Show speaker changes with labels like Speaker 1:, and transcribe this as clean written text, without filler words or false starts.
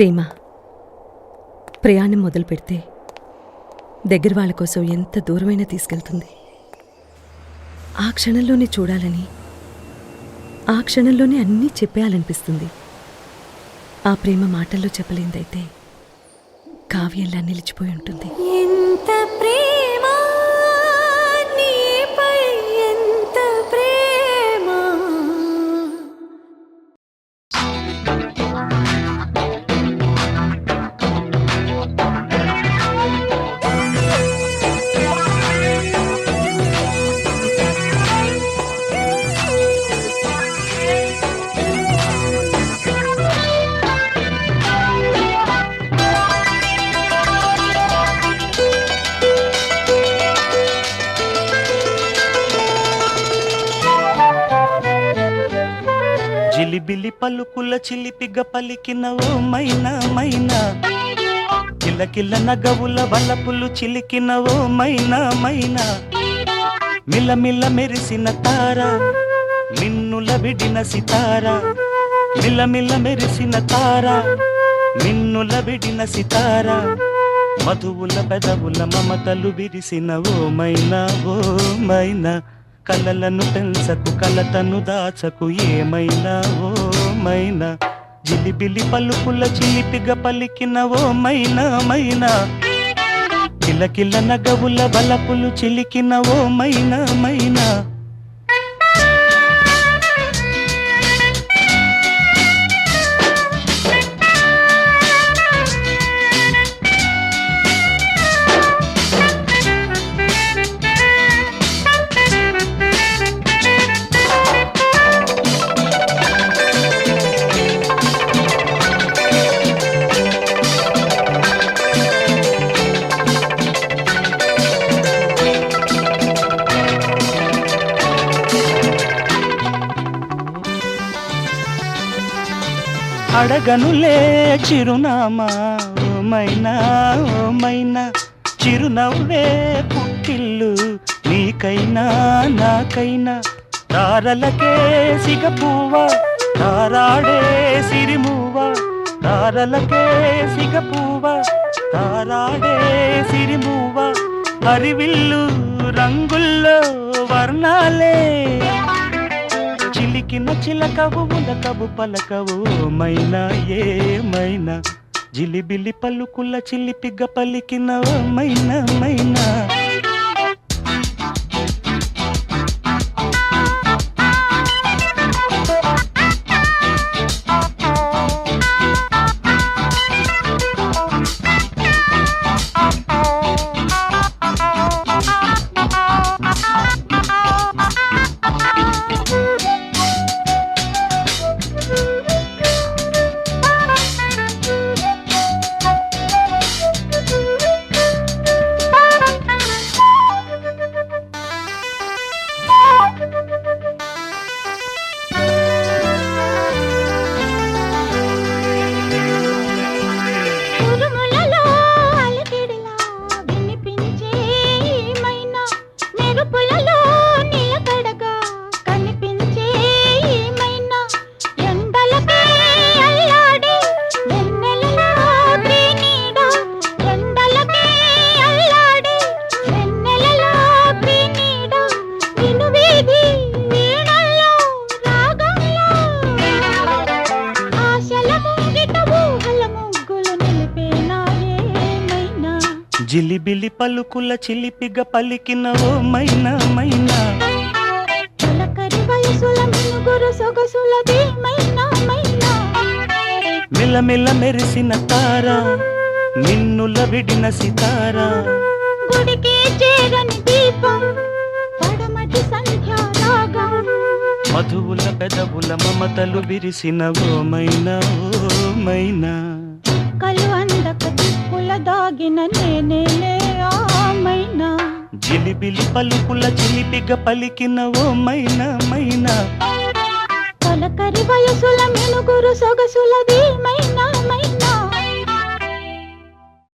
Speaker 1: ప్రేమ ప్రయాణం మొదలు పెడితే దగ్గర వాళ్ళ కోసం ఎంత దూరమైనా తీసుకెళ్తుంది. ఆ క్షణంలోనే చూడాలని, ఆ క్షణంలోనే అన్నీ చెప్పేయాలనిపిస్తుంది. ఆ ప్రేమ మాటల్లో చెప్పలేందైతే కావ్యంలా నిలిచిపోయి ఉంటుంది.
Speaker 2: ఎంత ప్రేమ నీపై, ఎంత ప్రేమ.
Speaker 3: జిలిబిలి పలుకుల చిలిపిగ పలికిన ఓ మైనా మైనా, కిలకిల నగవుల వలపులు చిలికిన ఓ మైనా మైనా, మిలమిల మెరిసిన తార మిన్నుల విడిన సితార, మిలమిల మెరిసిన తార మిన్నుల విడిన సితార, మధువుల పెదవుల మమతలు విరిసిన ఓ మైనా ఓ మైనా, కలలను పెంచకు కలతను దాచకు ఏమైనా ఓ మైనా, జిలిబిలి పలుకుల చిలిపిగ పలికిన ఓ మైనా మైనా, కిలకిల నగవుల బలపులు చిలికిన ఓ మైనా మైనా. అడగనులే చిరునామా ఓ మైనా ఓ మైనా, చిరునవ్వే పుట్టిల్లు నీకైనా నాకైనా, తారలకే సిగపువ్వ తారాడే సిరిమువ్వ, తారలకే సిగపువ్వ తారాడే సిరిమువ్వ, హరివిల్లు రంగుల్లో వర్ణాలే చిలికిన చిలకవు ఉలకవు పలకవు మైనా ఏమైనా, జిలిబిలి పలుకుల చిలిపిగ పలికిన ఓ మైనా మైనా. జిలిబిలి పలుకుల చిలిపిగ పలికిన ఓ మైనా మైనా,
Speaker 2: తొలకరి వయసుల మినుగురు సొగసులది మైనా మైనా,
Speaker 3: మిలమిల మెరిసిన తార మిన్నుల విడిన సితార,
Speaker 2: గుడికి చేరని దీపం పడమటి సంధ్యా రాగం,
Speaker 3: మధువుల పెదవుల మమతలు విరిసిన ఓ మైనా ఓ మైనా,
Speaker 2: కలు అందక దిక్కుల దాగిన నేనేలే ఆ మైనా,
Speaker 3: జిలిబిలి పలుకుల చిలిపిగ పలికిన ఓ మైనా మైనా,
Speaker 2: తొలకరి వయసుల మినుగురు సొగసులది మైనా